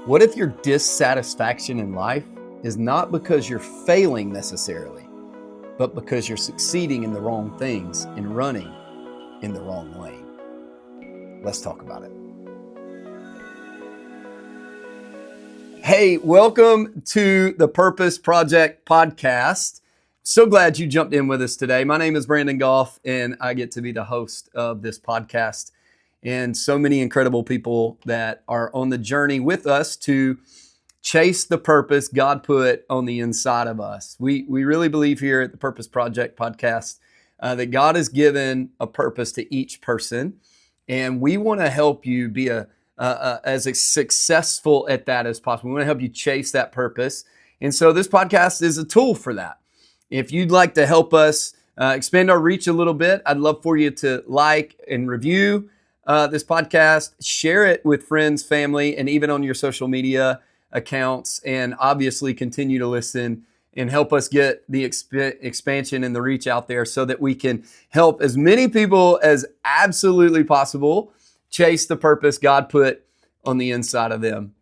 What if your dissatisfaction in life is not because you're failing necessarily, but because you're succeeding in the wrong things and running in the wrong lane? Let's talk about it. Hey, welcome to the Purpose Project podcast. So glad you jumped in with us today. My name is Brandon Goff, and I get to be the host of this podcast. And so many incredible people that are on the journey with us to chase the purpose God put on the inside of us. We really believe here at the Purpose Project podcast that God has given a purpose to each person, and we want to help you be as successful at that as possible. We want to help you chase that purpose, and so this podcast is a tool for that. If you'd like to help us expand our reach a little bit, I'd love for you to like and review this podcast, share it with friends, family, and even on your social media accounts, and obviously continue to listen and help us get the expansion and the reach out there so that we can help as many people as absolutely possible chase the purpose God put on the inside of them.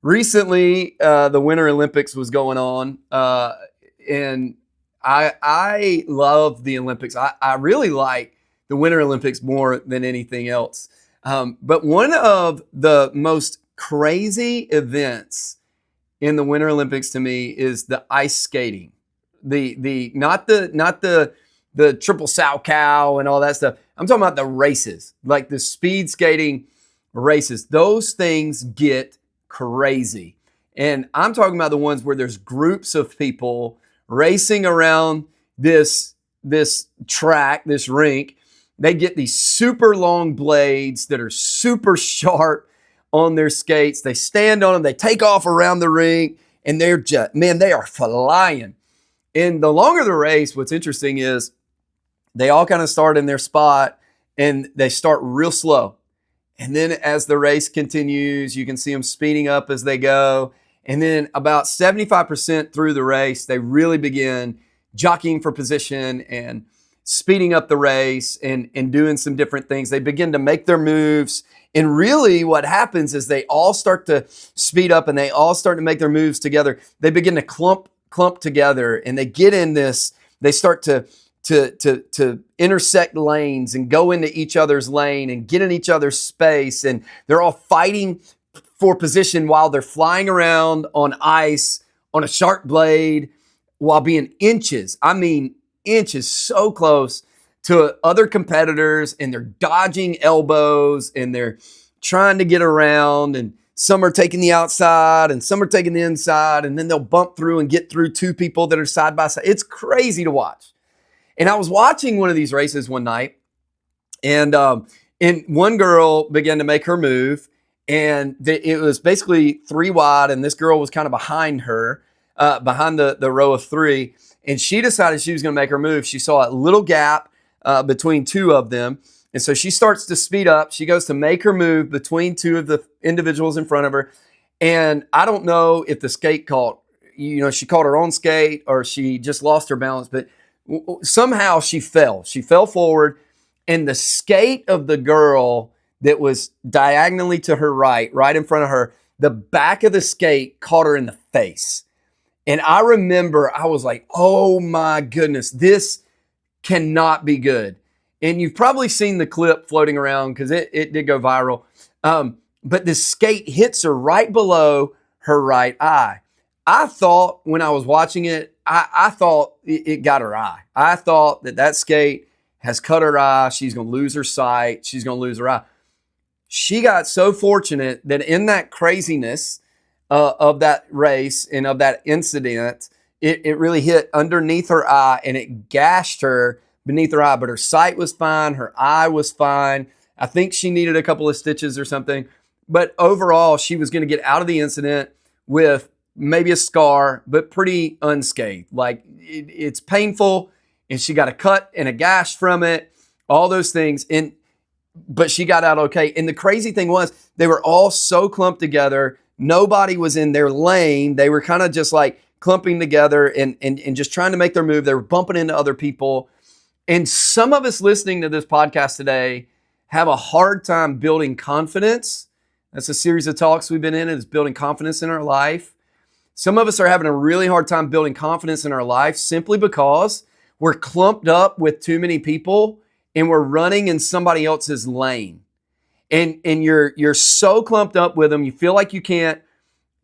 Recently, the Winter Olympics was going on, and I love the Olympics. I really like the Winter Olympics more than anything else. But one of the most crazy events in the Winter Olympics to me is the ice skating. Not the triple sow cow and all that stuff. I'm talking about the races, like the speed skating races. Those things get crazy. And I'm talking about the ones where there's groups of people racing around this track, this rink. They get these super long blades that are super sharp on their skates. They stand on them, they take off around the rink, and they're just, man, they are flying. And the longer the race, what's interesting is they all kind of start in their spot and they start real slow. And then as the race continues, you can see them speeding up as they go. And then about 75% through the race, they really begin jockeying for position and speeding up the race and doing some different things. They begin to make their moves. And really what happens is they all start to speed up and they all start to make their moves together. They begin to clump together, and they get in this, they start to intersect lanes and go into each other's lane and get in each other's space. And they're all fighting for position while they're flying around on ice on a sharp blade while being inches so close to other competitors, and they're dodging elbows and they're trying to get around, and some are taking the outside and some are taking the inside, and then they'll bump through and get through two people that are side by side. It's crazy to watch. And I was watching one of these races one night, and one girl began to make her move, and it was basically three wide, and this girl was kind of behind her, behind the row of three. And she decided she was going to make her move. She saw a little gap between two of them. And so she starts to speed up. She goes to make her move between two of the individuals in front of her. And I don't know if the skate caught, she caught her own skate or she just lost her balance, but somehow she fell. She fell forward, and the skate of the girl that was diagonally to her right in front of her, the back of the skate caught her in the face. And I remember I was like, oh my goodness, this cannot be good. And you've probably seen the clip floating around because it did go viral. But the skate hits her right below her right eye. I thought when I was watching it, I thought it got her eye. I thought that skate has cut her eye. She's going to lose her sight. She's going to lose her eye. She got so fortunate that in that craziness of that race and of that incident, it really hit underneath her eye and it gashed her beneath her eye, but her sight was fine. Her eye was fine. I think she needed a couple of stitches or something, but overall she was going to get out of the incident with maybe a scar, but pretty unscathed. Like it's painful, and she got a cut and a gash from it, all those things. But she got out okay. And the crazy thing was they were all so clumped together. Nobody was in their lane. They were kind of just like clumping together and just trying to make their move. They were bumping into other people. And some of us listening to this podcast today have a hard time building confidence That's a series of talks we've been in. It's building confidence in our life. Some of us are having a really hard time building confidence in our life simply because we're clumped up with too many people and we're running in somebody else's lane. And you're so clumped up with them, you feel like you can't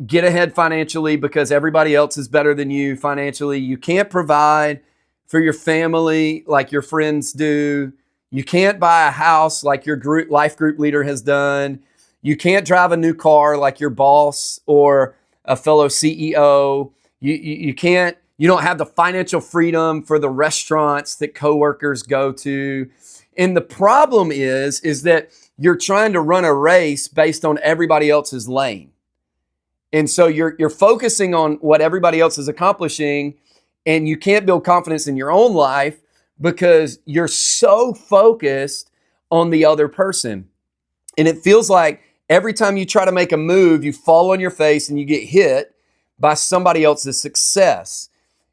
get ahead financially because everybody else is better than you financially. You can't provide for your family like your friends do. You can't buy a house like your life group leader has done. You can't drive a new car like your boss or a fellow CEO. You can't, you don't have the financial freedom for the restaurants that coworkers go to. And the problem is that you're trying to run a race based on everybody else's lane. And so you're focusing on what everybody else is accomplishing, and you can't build confidence in your own life because you're so focused on the other person. And it feels like every time you try to make a move, you fall on your face and you get hit by somebody else's success.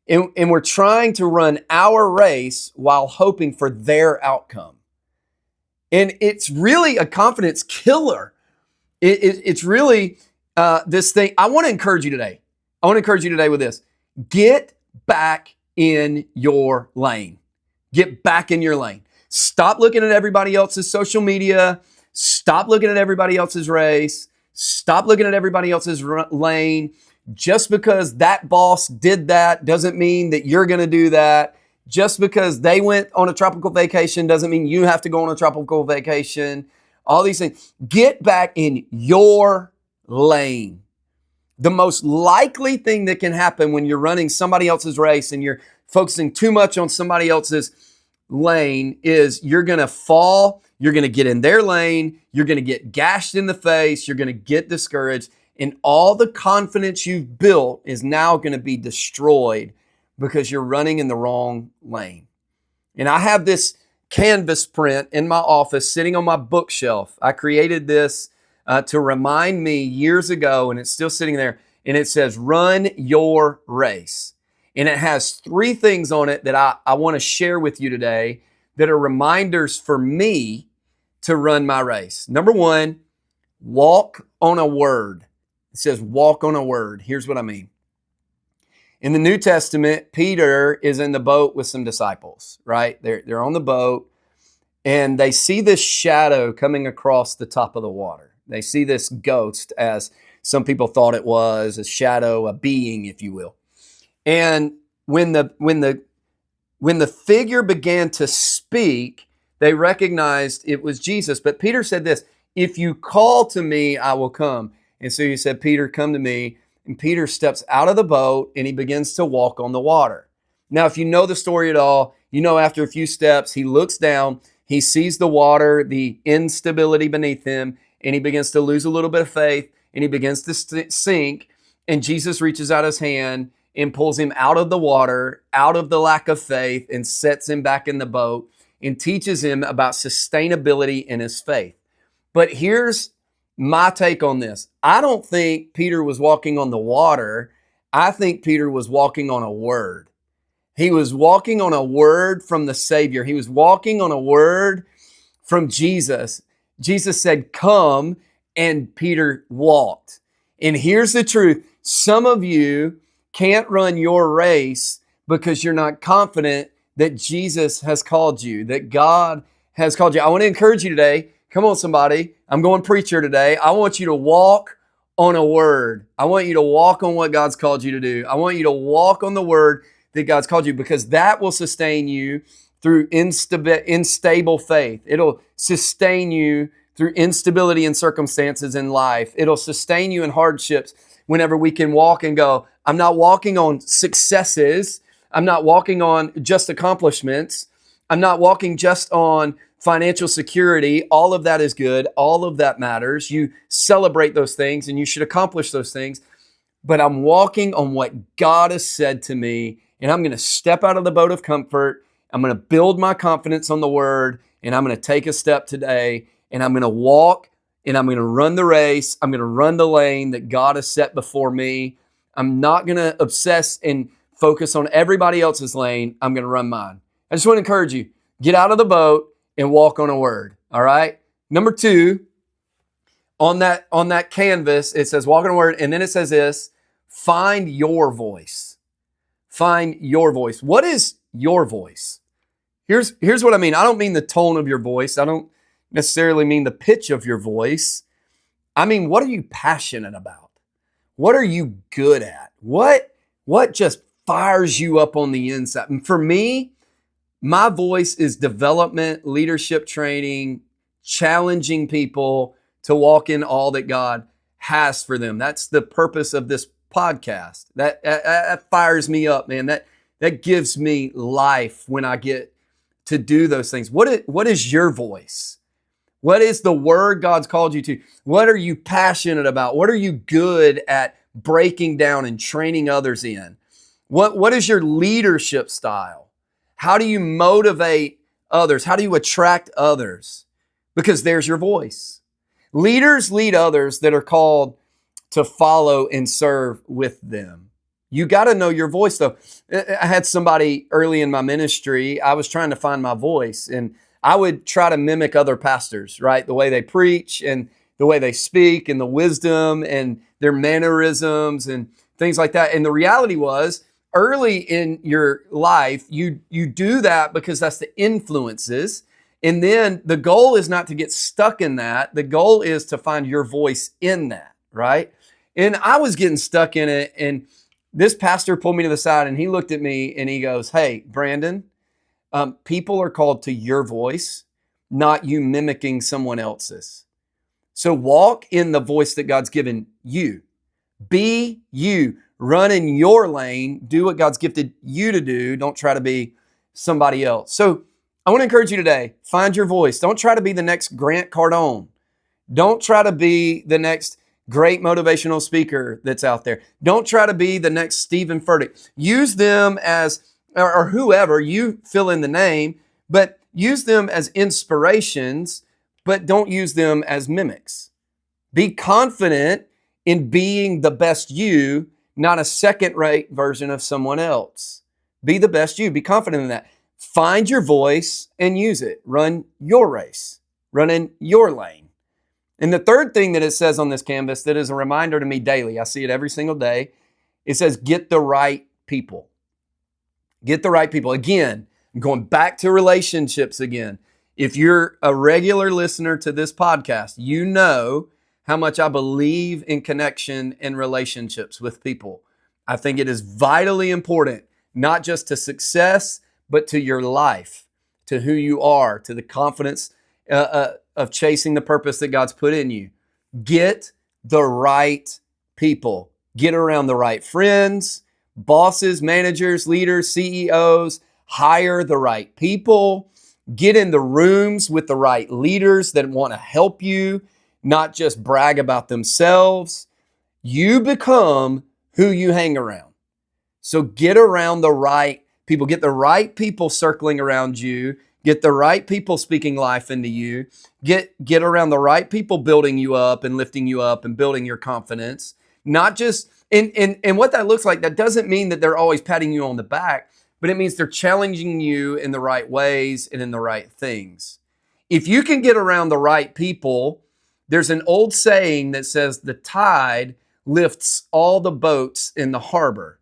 And we're trying to run our race while hoping for their outcome. And it's really a confidence killer. It's really this thing. I want to encourage you today. I want to encourage you today with this. Get back in your lane. Get back in your lane. Stop looking at everybody else's social media. Stop looking at everybody else's race. Stop looking at everybody else's lane. Just because that boss did that doesn't mean that you're going to do that. Just because they went on a tropical vacation doesn't mean you have to go on a tropical vacation. All these things. Get back in your lane. The most likely thing that can happen when you're running somebody else's race and you're focusing too much on somebody else's lane is you're going to fall. You're going to get in their lane. You're going to get gashed in the face. You're going to get discouraged. And all the confidence you've built is now going to be destroyed because you're running in the wrong lane. And I have this canvas print in my office sitting on my bookshelf. I created this to remind me years ago, and it's still sitting there. And it says, run your race. And it has 3 things on it that I want to share with you today that are reminders for me to run my race. Number 1, walk on a word. It says walk on a word. Here's what I mean. In the New Testament, Peter is in the boat with some disciples, right? They're on the boat and they see this shadow coming across the top of the water. They see this ghost, as some people thought it was, a shadow, a being, if you will. And when the figure began to speak, they recognized it was Jesus. But Peter said this, if you call to me, I will come. And so he said, Peter, come to me. And Peter steps out of the boat and he begins to walk on the water. Now, if you know the story at all, you know after a few steps, he looks down, he sees the water, the instability beneath him, and he begins to lose a little bit of faith and he begins to sink. And Jesus reaches out his hand and pulls him out of the water, out of the lack of faith, and sets him back in the boat and teaches him about sustainability in his faith. But here's my take on this. I don't think Peter was walking on the water. I think Peter was walking on a word. He was walking on a word from the Savior. He was walking on a word from Jesus. Jesus said, come, and Peter walked. And here's the truth. Some of you can't run your race because you're not confident that Jesus has called you, that God has called you. I want to encourage you today. Come on, somebody. I'm going preacher today. I want you to walk on a word. I want you to walk on what God's called you to do. I want you to walk on the word that God's called you, because that will sustain you through unstable faith. It'll sustain you through instability in circumstances in life. It'll sustain you in hardships whenever we can walk and go, I'm not walking on successes. I'm not walking on just accomplishments. I'm not walking just on financial security. All of that is good. All of that matters. You celebrate those things and you should accomplish those things. But I'm walking on what God has said to me, and I'm going to step out of the boat of comfort. I'm going to build my confidence on the word, and I'm going to take a step today, and I'm going to walk, and I'm going to run the race. I'm going to run the lane that God has set before me. I'm not going to obsess and focus on everybody else's lane. I'm going to run mine. I just want to encourage you, get out of the boat and walk on a word. All right. Number 2, On that canvas, it says walk in the word, and then it says this, find your voice. Find your voice. What is your voice? Here's what I mean. I don't mean the tone of your voice. I don't necessarily mean the pitch of your voice. I mean, what are you passionate about? What are you good at? What just fires you up on the inside? And for me, my voice is development, leadership training, challenging people to walk in all that God has for them. That's the purpose of this podcast. That fires me up, man. That gives me life when I get to do those things. What is your voice? What is the word God's called you to? What are you passionate about? What are you good at breaking down and training others in? What is your leadership style? How do you motivate others? How do you attract others? Because there's your voice. Leaders lead others that are called to follow and serve with them. You got to know your voice, though. I had somebody early in my ministry, I was trying to find my voice, and I would try to mimic other pastors, right? The way they preach and the way they speak and the wisdom and their mannerisms and things like that. And the reality was, early in your life, you do that because that's the influences. And then the goal is not to get stuck in that. The goal is to find your voice in that, right? And I was getting stuck in it. And this pastor pulled me to the side and he looked at me and he goes, "Hey, Brandon, people are called to your voice, not you mimicking someone else's. So walk in the voice that God's given you. Be you. Run in your lane. Do what God's gifted you to do. Don't try to be somebody else." So I want to encourage you today, find your voice. Don't try to be the next Grant Cardone. Don't try to be the next great motivational speaker that's out there. Don't try to be the next Stephen Furtick. Use them as, or whoever, you fill in the name, but use them as inspirations, but don't use them as mimics. Be confident in being the best you, not a second-rate version of someone else. Be the best you. Be confident in that. Find your voice and use it. Run your race. Run in your lane. And the third thing that it says on this canvas that is a reminder to me daily, I see it every single day, it says get the right people. Get the right people. Again, I'm going back to relationships again. If you're a regular listener to this podcast, you know how much I believe in connection and relationships with people. I think it is vitally important, not just to success, but to your life, to who you are, to the confidence of chasing the purpose that God's put in you. Get the right people. Get around the right friends, bosses, managers, leaders, CEOs. Hire the right people. Get in the rooms with the right leaders that want to help you, not just brag about themselves. You become who you hang around. So get around the right people. Get the right people circling around you. Get the right people speaking life into you. Get around the right people building you up and lifting you up and building your confidence. Not just, and what that looks like, that doesn't mean that they're always patting you on the back, but it means they're challenging you in the right ways and in the right things. If you can get around the right people, there's an old saying that says the tide lifts all the boats in the harbor.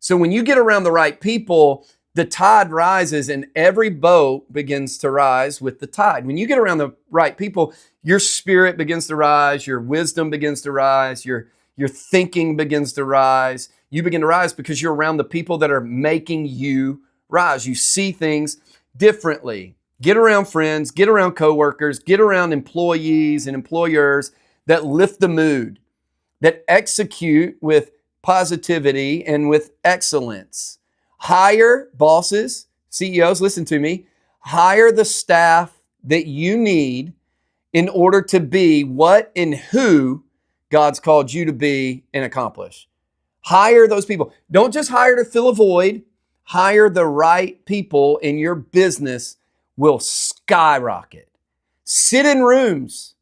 So when you get around the right people, the tide rises and every boat begins to rise with the tide. When you get around the right people, your spirit begins to rise, your wisdom begins to rise, your thinking begins to rise. You begin to rise because you're around the people that are making you rise. You see things differently. Get around friends, get around coworkers, get around employees and employers that lift the mood, that execute with positivity and with excellence. Hire bosses, CEOs, listen to me. Hire the staff that you need in order to be what and who God's called you to be and accomplish. Hire those people. Don't just hire to fill a void. Hire the right people and your business will skyrocket. Sit in rooms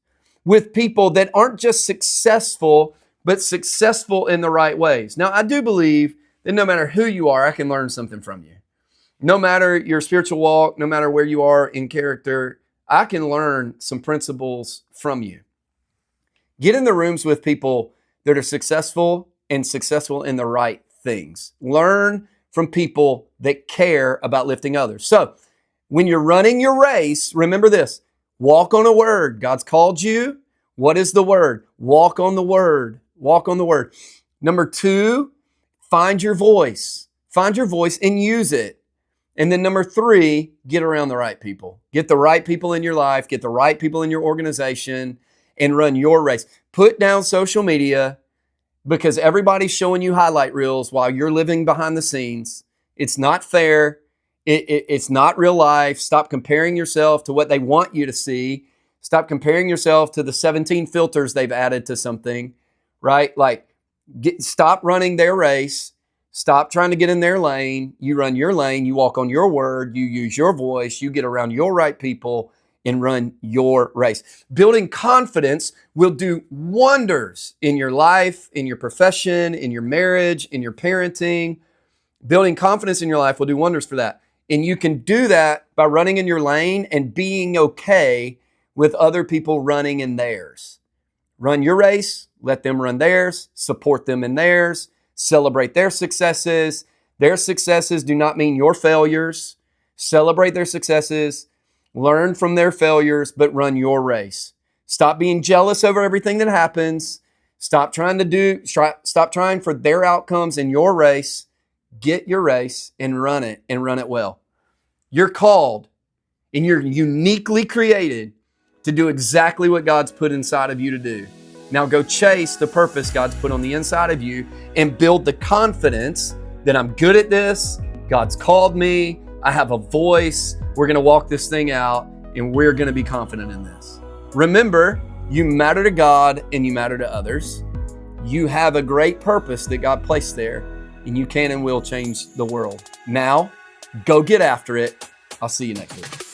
with people that aren't just successful, but successful in the right ways. Now, I do believe that no matter who you are, I can learn something from you. No matter your spiritual walk, no matter where you are in character, I can learn some principles from you. Get in the rooms with people that are successful and successful in the right things. Learn from people that care about lifting others. So when you're running your race, remember this, walk on a word. God's called you. What is the word? Walk on the word. Walk on the word. Number 2, find your voice. Find your voice and use it. And then number 3, get around the right people. Get the right people in your life. Get the right people in your organization and run your race. Put down social media because everybody's showing you highlight reels while you're living behind the scenes. It's not fair. It's not real life. Stop comparing yourself to what they want you to see. Stop comparing yourself to the 17 filters they've added to something, right? Like, stop running their race. Stop trying to get in their lane. You run your lane. You walk on your word. You use your voice. You get around your right people and run your race. Building confidence will do wonders in your life, in your profession, in your marriage, in your parenting. Building confidence in your life will do wonders for that. And you can do that by running in your lane and being okay with other people running in theirs. Run your race, let them run theirs, support them in theirs, celebrate their successes. Their successes do not mean your failures. Celebrate their successes, learn from their failures, but run your race. Stop being jealous over everything that happens. Stop trying for their outcomes in your race. Get your race and run it well. You're called and you're uniquely created to do exactly what God's put inside of you to do. Now go chase the purpose God's put on the inside of you and build the confidence that I'm good at this. God's called me. I have a voice. We're going to walk this thing out and we're going to be confident in this. Remember, you matter to God and you matter to others. You have a great purpose that God placed there and you can and will change the world. Now, go get after it. I'll see you next week.